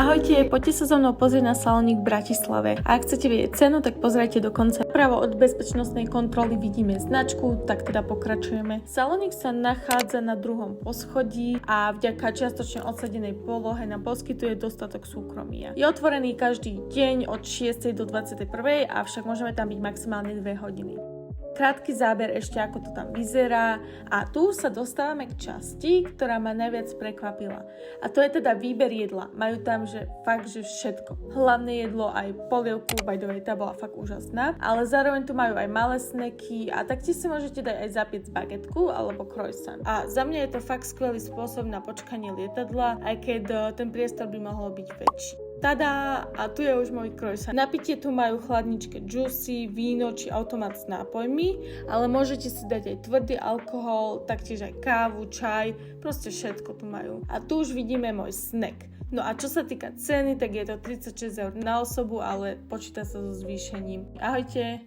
Ahojte, poďte sa so mnou pozrieť na Salónik v Bratislave. A ak chcete vedieť cenu, tak pozrite do konca. Pravo od bezpečnostnej kontroly vidíme značku, tak teda pokračujeme. Salónik sa nachádza na 2. poschodí a vďaka čiastočne odsadenej polohe nám poskytuje dostatok súkromia. Je otvorený každý deň od 6. do 21. avšak môžeme tam byť maximálne 2 hodiny. Krátky záber ešte, ako to tam vyzerá, a tu sa dostávame k časti, ktorá ma najviac prekvapila. A to je teda výber jedla. Majú tam, že fakt, že všetko. Hlavné jedlo, aj polievku, by the way, tá bola fakt úžasná, ale zároveň tu majú aj malé snacky a taktiež si môžete dať aj zapiec bagetku alebo croissant. A za mňa je to fakt skvelý spôsob na počkanie lietadla, aj keď ten priestor by mohol byť väčší. Tada! A tu je už môj croissant. Na pitie tu majú chladničke juicy, víno či automat s nápojmi, ale môžete si dať aj tvrdý alkohol, taktiež aj kávu, čaj, proste všetko tu majú. A tu už vidíme môj snack. No a čo sa týka ceny, tak je to 36 eur na osobu, ale počíta sa so zvýšením. Ahojte!